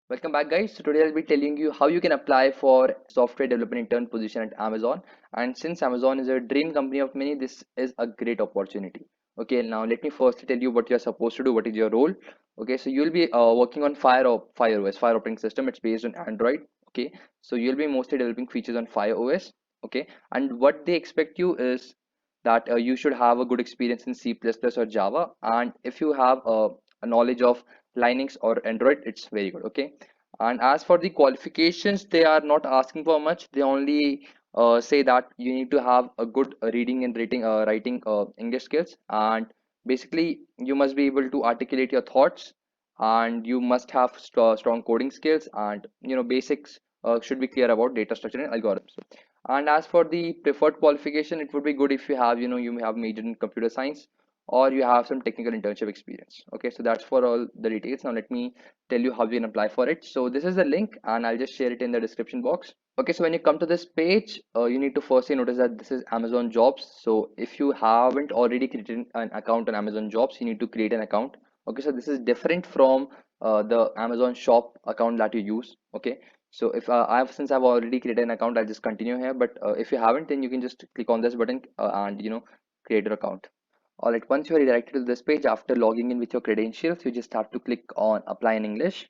Welcome back, guys. So today I'll be telling you how you can apply for software development intern position at Amazon. And since Amazon is a dream company of many, this is a great opportunity. Okay, now let me first tell you what you're supposed to do. What is your role? Okay, so you'll be working on Fire OS, Fire operating system. It's based on Android. Okay, so you'll be mostly developing features on Fire OS. Okay, and what they expect you is that you should have a good experience in C++ or Java, and if you have a knowledge of Linux or Android, it's very good. Okay, and as for the qualifications, they are not asking for much. They only say that you need to have a good reading and writing English skills, and basically you must be able to articulate your thoughts, and you must have strong coding skills, and basics should be clear about data structure and algorithms. And as for the preferred qualification, it would be good if you have you have majored in computer science, or you have some technical internship experience. Okay, so that's for all the details. Now let me tell you how you can apply for it. So this is the link, and I'll just share it in the description box. Okay, so when you come to this page, you need to firstly notice that this is Amazon Jobs. So if you haven't already created an account on Amazon Jobs, you need to create an account. Okay, so this is different from the Amazon Shop account that you use. Okay, so if since I've already created an account, I'll just continue here. But if you haven't, then you can just click on this button and create your account. All right, once you are redirected to this page after logging in with your credentials, you just have to click on apply in English.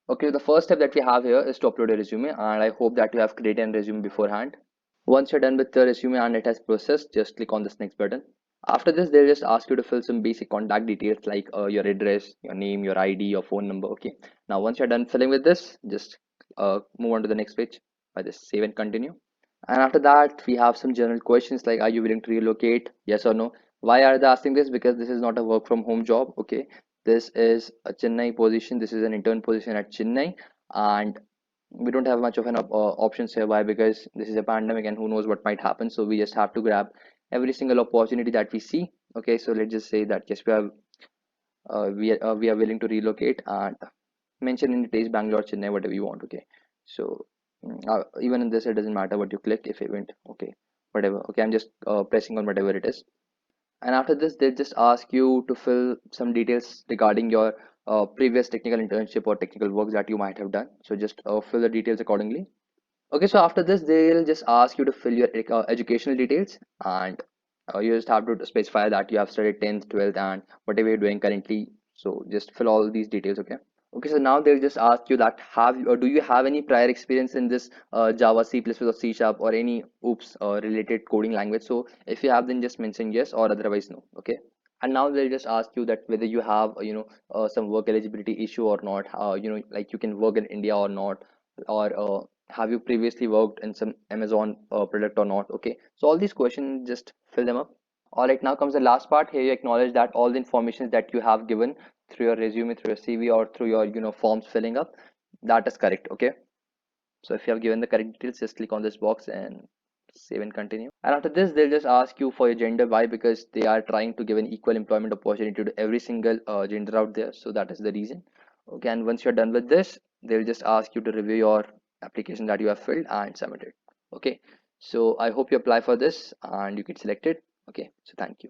Okay, the first step that we have here is to upload a resume, and I hope that you have created a resume beforehand. Once you're done with the resume and it has processed, just click on this next button. After this, they'll just ask you to fill some basic contact details like your address, your name, your ID, your phone number. Okay, now once you're done filling with this, just move on to the next page by this save and continue. And after that, we have some general questions like, are you willing to relocate? Yes or no? Why are they asking this? Because this is not a work from home job. Okay, this is a Chennai position. This is an intern position at Chennai, and we don't have much of an options here. Why? Because this is a pandemic, and who knows what might happen. So we just have to grab every single opportunity that we see. Okay, so let's just say that yes, we are willing to relocate, and mention in details Bangalore, Chennai, whatever you want. Okay, so even in this, it doesn't matter what you click if event. Okay, whatever. Okay, I'm just pressing on whatever it is. And after this, they just ask you to fill some details regarding your previous technical internship or technical work that you might have done. So just fill the details accordingly. Okay, so after this, they'll just ask you to fill your educational details, and you just have to specify that you have studied 10th, 12th, and whatever you're doing currently. So just fill all these details. Okay. Okay, so now they'll just ask you that do you have any prior experience in this Java, C++, or C Sharp, or any OOPS related coding language? So if you have, then just mention yes, or otherwise no. Okay. And now they'll just ask you that whether you have some work eligibility issue or not. Like you can work in India or not, or have you previously worked in some Amazon product or not. Okay, so all these questions, just fill them up. All right, now comes the last part. Here you acknowledge that all the information that you have given through your resume, through your CV, or through your forms filling up, that is correct. Okay, so if you have given the correct details, just click on this box and save and continue. And after this, they'll just ask you for your gender. Why? Because they are trying to give an equal employment opportunity to every single gender out there, so that is the reason. Okay, and once you're done with this, they'll just ask you to review your application that you have filled and submit it. Okay, so I hope you apply for this and you get selected. Okay, so thank you.